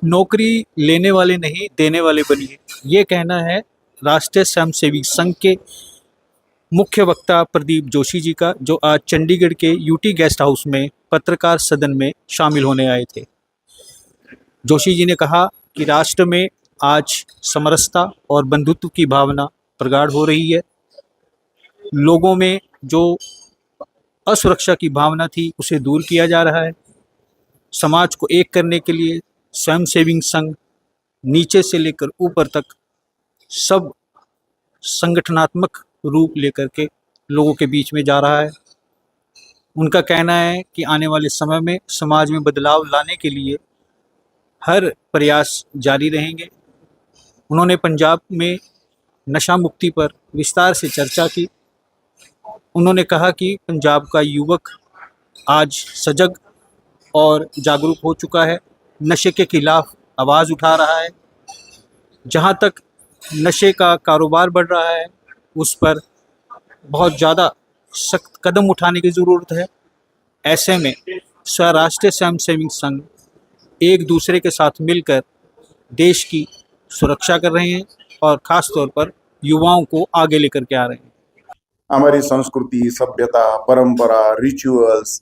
नौकरी लेने वाले नहीं देने वाले बनिए, ये कहना है राष्ट्रीय स्वयंसेवी संघ के मुख्य वक्ता प्रदीप जोशी जी का, जो आज चंडीगढ़ के यूटी गेस्ट हाउस में पत्रकार सदन में शामिल होने आए थे। जोशी जी ने कहा कि राष्ट्र में आज समरसता और बंधुत्व की भावना प्रगाढ़ हो रही है। लोगों में जो असुरक्षा की भावना थी उसे दूर किया जा रहा है। समाज को एक करने के लिए स्वयंसेवी संघ नीचे से लेकर ऊपर तक सब संगठनात्मक रूप लेकर के लोगों के बीच में जा रहा है। उनका कहना है कि आने वाले समय में समाज में बदलाव लाने के लिए हर प्रयास जारी रहेंगे। उन्होंने पंजाब में नशा मुक्ति पर विस्तार से चर्चा की। उन्होंने कहा कि पंजाब का युवक आज सजग और जागरूक हो चुका है, नशे के खिलाफ आवाज़ उठा रहा है। जहाँ तक नशे का कारोबार बढ़ रहा है उस पर बहुत ज़्यादा सख्त कदम उठाने की ज़रूरत है। ऐसे में राष्ट्रीय स्वयंसेवी संघ एक दूसरे के साथ मिलकर देश की सुरक्षा कर रहे हैं और ख़ास तौर पर युवाओं को आगे लेकर के आ रहे हैं। हमारी संस्कृति, सभ्यता, परंपरा, रिचुअल्स,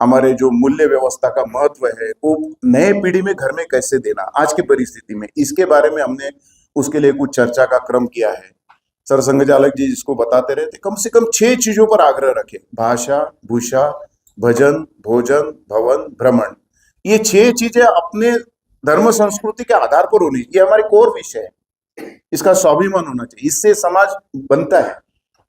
हमारे जो मूल्य व्यवस्था का महत्व है वो नए पीढ़ी में घर में कैसे देना आज की परिस्थिति में, इसके बारे में हमने उसके लिए कुछ चर्चा का क्रम किया है। सर संघचालक जी जिसको बताते रहते, कम से कम 6 चीजों पर आग्रह रखे: भाषा, भूषा, भजन, भोजन, भवन, भ्रमण। ये 6 चीजें अपने धर्म संस्कृति के आधार पर होनी, ये हमारे कोर विषय है। इसका स्वाभिमान होना चाहिए, इससे समाज बनता है।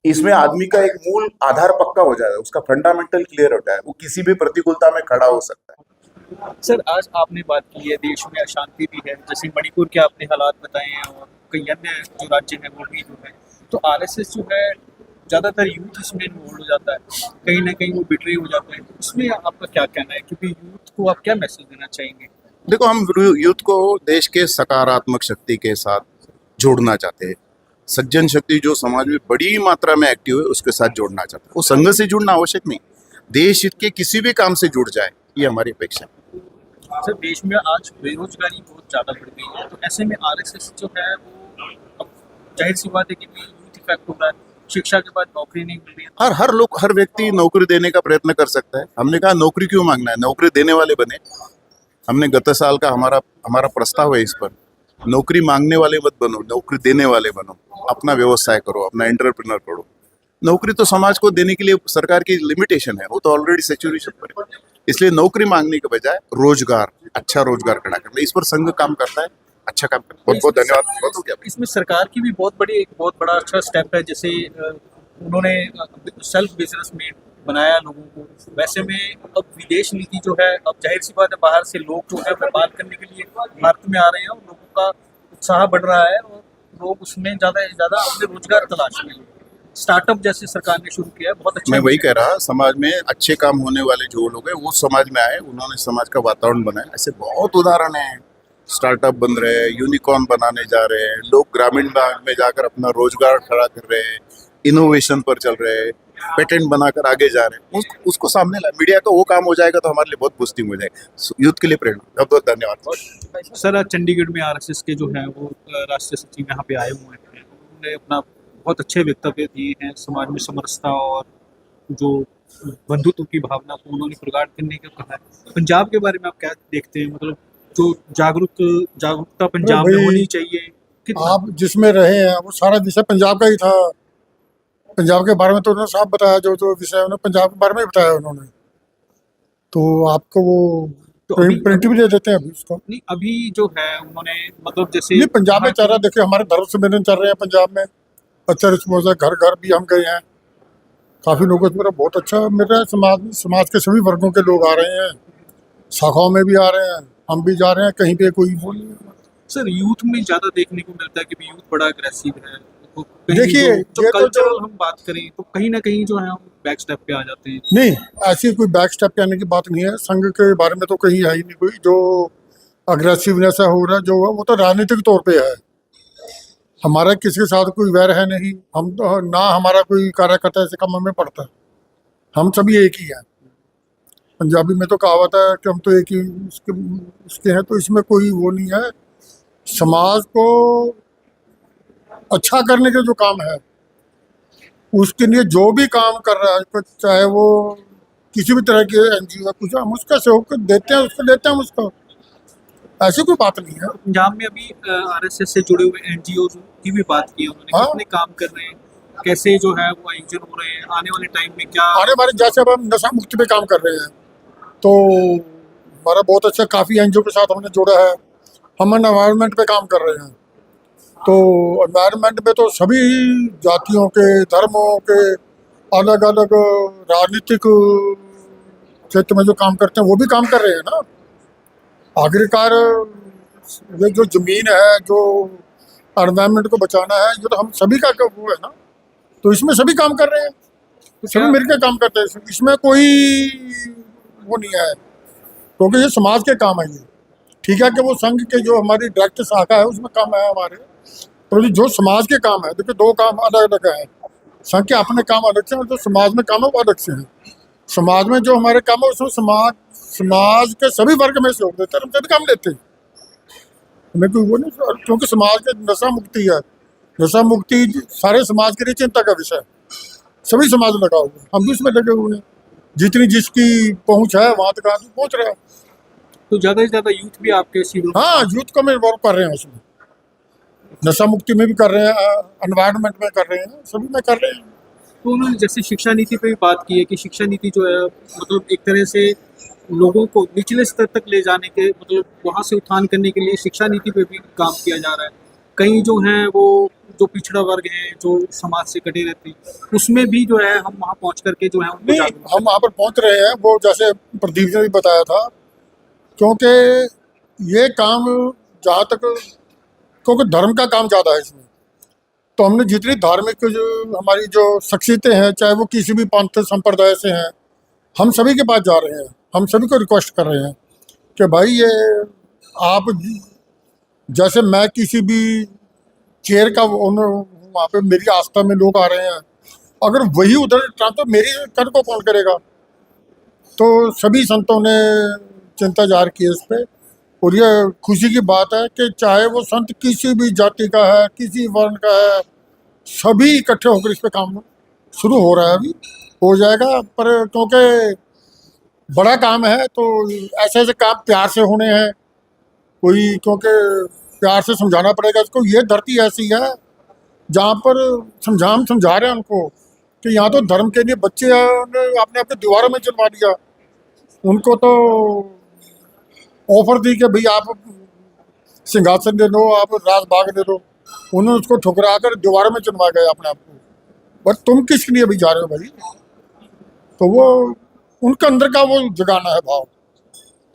इसमें आदमी का एक मूल आधार पक्का हो जाता है, उसका फंडामेंटल क्लियर होता है, वो किसी भी प्रतिकूलता में खड़ा हो सकता है। सर, आज आपने बात की है देश में अशांति भी है, जैसे मणिपुर के आपने हालात बताए हैं और कई अन्य जो राज्य हैं वो भी जो है, तो आरएसएस जो है ज़्यादातर यूथ इसमें इन्वॉल्व हो जाता है, कहीं ना कहीं वो बिट्रे हो जाता है। इसमें आपका क्या कहना है, क्योंकि यूथ को आप क्या मैसेज देना चाहेंगे? देखो, हम यूथ को देश के सकारात्मक शक्ति के साथ जोड़ना चाहते हैं। सज्जन शक्ति जो समाज में बड़ी मात्रा में एक्टिव है उसके साथ जोड़ना चाहते हैं। वो संघ से जुड़ना आवश्यक नहीं, देश हित के किसी भी काम से जुड़ जाए, ये हमारी अपेक्षा है। सर, देश में आज बेरोजगारी बहुत ज़्यादा बढ़ गई है, तो ऐसे में आरएसएस जो है वो अब जाहिर सी बात है कि यूथ इफेक्ट हो रहा है। शिक्षा के बाद नौकरी नहीं मिल रही है। हर व्यक्ति नौकरी देने का प्रयत्न कर सकता है। हमने कहा नौकरी क्यों मांगना है, नौकरी देने वाले बने। हमने गत साल का हमारा प्रस्ताव है इस पर, नौकरी मांगने वाले मत बनो, नौकरी देने वाले बनो। अपना व्यवसाय करो, अपना एंटरप्रेन्योर करो। नौकरी तो समाज को देने के लिए सरकार की लिमिटेशन है, वो तो ऑलरेडी सैचुरेशन पर है। इसलिए नौकरी मांगने के बजाय रोजगार, अच्छा रोजगार खड़ा करना, इस पर संघ काम करता है, अच्छा काम करता है। बहुत बहुत धन्यवाद। बहुत हो गया। इसमें सरकार की भी एक बहुत बड़ा अच्छा स्टेप है, जैसे उन्होंने सेल्फ बिजनेस में बनाया लोगों को। वैसे में अब विदेश नीति जो है, अब जाहिर सी बात है बाहर से लोग जो है व्यापार करने के लिए भारत में आ रहे हैं और लोगों का उत्साह बढ़ रहा है और लोग उसमें ज़्यादा से ज़्यादा अपने रोजगार तलाश में हैं। स्टार्टअप जैसे सरकार ने शुरू किया है, बहुत अच्छा। मैं वही कह रहा, समाज में अच्छे काम होने वाले जो लोग हैं वो समाज में आए, उन्होंने समाज का वातावरण बनाया। ऐसे बहुत उदाहरण हैं, स्टार्टअप बन रहे हैं, यूनिकॉर्न बनाने जा रहे हैं, लोग ग्रामीण भाग में जाकर अपना रोजगार खड़ा कर रहे हैं, इनोवेशन पर चल रहे हैं, पेटेंट बनाकर आगे जा रहे हैं। उसको सामने ला, मीडिया का वो काम हो जाएगा तो हमारे लिए बहुत बूस्टिंग हो जाएगी। यूथ के लिए प्रेरणा। बहुत बहुत धन्यवाद। सर, आज चंडीगढ़ में आरएसएस के जो है वो राष्ट्रीय सचिव यहाँ पे आए हुए हैं। उन्होंने अपना बहुत अच्छे वक्तव्य दिए हैं। समाज में समरसता और जो बंधुत्व की भावना को उन्होंने प्रगाढ़ करने का कहा है। पंजाब के बारे में आप क्या देखते हैं, मतलब जो जागरूकता पंजाब में होनी चाहिए? आप जिसमें रहे हैं वो सारा विषय पंजाब का ही था। पंजाब के बारे में तो उन्होंने साफ बताया, जो विषय उन्होंने पंजाब के बारे में बताया उन्होंने, तो आपको वो तो प्रिंट भी दे देते हैं अभी उसको। नहीं, अभी जो है उन्होंने मतलब जैसे नहीं, पंजाब में चल रहा है, देखिए हमारे धर्म सम्मेलन चल रहे हैं पंजाब में, अच्छा रिस्पॉन्स है। घर घर भी हम गए हैं, काफ़ी लोगों से मेरा बहुत अच्छा मिल रहा है। समाज के सभी वर्गों के लोग आ रहे हैं, शाखाओं में भी आ रहे हैं, हम भी जा रहे हैं, कहीं पे कोई वो नहीं है। सर, यूथ में ज़्यादा देखने को मिलता है कि यूथ बड़ा अग्रेसिव है। देखिए, जो कल्चरल हम बात करें तो कहीं ना कहीं जो है हम बैक स्टेप पे आ जाते हैं। नहीं, ऐसी कोई बैक स्टेप पे आने की बात नहीं है। संघ के बारे में तो कहीं है ही नहीं कोई जो अग्रेसिवनेस हो रहा है, जो है वो तो राजनीतिक तौर पे है। हमारा किसी के साथ कोई वैर है नहीं, हम तो ना हमारा कोई कार्यकर्ता ऐसे काम हमें पड़ता है, हम सभी एक ही हैं। पंजाबी में तो कहावत है कि हम तो एक ही उसके हैं, तो इसमें कोई वो नहीं है। समाज को अच्छा करने के जो काम है उसके लिए जो भी काम कर रहा है, चाहे वो किसी भी तरह के NGO है, कुछ हम उसका सहयोग देते हैं, उसको लेते हैं हम उसका, ऐसी कोई बात नहीं है। पंजाब में अभी RSS से जुड़े हुए NGO की भी बात की है उन्होंने, हाँ। कितने काम कर रहे हैं, कैसे जो है वो आयोजन हो रहे हैं, आने वाले टाइम में क्या। आने वाले जैसे अब हम नशा मुक्ति पे काम कर रहे हैं, तो हमारा बहुत अच्छा काफ़ी NGO के साथ हमने जोड़ा है। हम एनवायरनमेंट पे काम कर रहे हैं, तो एनवायरनमेंट में तो सभी जातियों के, धर्मों के, अलग अलग राजनीतिक क्षेत्र में जो काम करते हैं वो भी काम कर रहे हैं ना। आखिरकार ये जो जमीन है, जो एनवायरनमेंट को बचाना है, ये तो हम सभी का वो है ना, तो इसमें सभी काम कर रहे हैं, तो सभी मिलकर काम करते हैं, इसमें कोई वो नहीं है, क्योंकि ये समाज के काम है। ये ठीक है कि वो संघ के जो हमारी डायरेक्ट शाखा है उसमें काम है हमारे, तो जो समाज के काम है, देखिए दो काम अलग अलग है। संघ के अपने काम अलग से और जो समाज में काम है वो अलग से है। समाज में जो हमारे काम है उसमें समाज के सभी वर्ग में सहयोग देते हैं, हम सभी काम लेते हैं, हमें कोई वो नहीं, क्योंकि समाज के नशा मुक्ति है, नशा मुक्ति सारे समाज के लिए चिंता का विषय है, सभी समाज लगा हुआ है, हम भी उसमें लगे हुए हैं, जितनी जिसकी पहुंच है वहाँ तक आदमी पहुंच रहा है। तो ज़्यादा से ज़्यादा यूथ भी आपके शिविर में। हाँ, यूथ को हम इन्वॉल्व कर रहे हैं उसमें, नशा मुक्ति में भी कर रहे हैं, एनवायरनमेंट में कर रहे हैं, सभी में कर रहे हैं। तो उन्होंने जैसे शिक्षा नीति पे भी बात की है कि शिक्षा नीति जो है मतलब एक तरह से लोगों को निचले स्तर तक ले जाने के, मतलब वहाँ से उत्थान करने के लिए शिक्षा नीति पे भी काम किया जा रहा है। कई जो हैं वो जो पिछड़ा वर्ग है, जो समाज से कटे रहते हैं, उसमें भी जो है हम वहाँ पहुँच करके जो है उनको नहीं, जागरूक हम वहाँ पर पहुँच रहे हैं, वो जैसे प्रदीप ने भी बताया था, क्योंकि ये काम जहाँ तक, क्योंकि धर्म का काम ज़्यादा है इसमें, तो हमने जितनी धार्मिक जो हमारी जो शख्सियतें हैं, चाहे वो किसी भी पंथ संप्रदाय से हैं, हम सभी के पास जा रहे हैं, हम सभी को रिक्वेस्ट कर रहे हैं कि भाई ये आप, जैसे मैं किसी भी चेयर का ओनर हूँ, वहाँ पे मेरी आस्था में लोग आ रहे हैं, अगर वही उधर तो मेरी कर को कौन करेगा। तो सभी संतों ने चिंता जाहिर की है इस पर, और ये खुशी की बात है कि चाहे वो संत किसी भी जाति का है, किसी वर्ण का है, सभी इकट्ठे होकर इस पे काम शुरू हो रहा है, अभी हो जाएगा, पर क्योंकि बड़ा काम है तो ऐसे ऐसे काम प्यार से होने हैं, कोई क्योंकि प्यार से समझाना पड़ेगा इसको। ये धरती ऐसी है जहाँ पर समझा रहे हैं उनको कि यहाँ तो धर्म के लिए बच्चे अपने अपने दीवारों में चलवा दिया, उनको तो ऑफर दी कि भाई आप सिंहासन दे दो, आप राजबाग दे दो, उन्होंने उसको ठुकरा कर दीवारों में चुनवा गए अपने आप को। बट तुम किसके लिए भी जा रहे हो भाई, तो वो उनके अंदर का वो जगाना है भाव,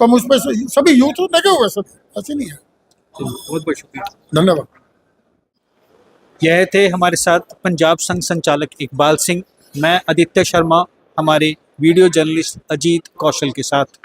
तो हम उसमें सभी यूथ लगे हुए, सब ऐसे नहीं है। बहुत बहुत शुक्रिया, धन्यवाद। यह थे हमारे साथ पंजाब संघ संचालक इकबाल सिंह, मैं आदित्य शर्मा, हमारे वीडियो जर्नलिस्ट अजीत कौशल के साथ।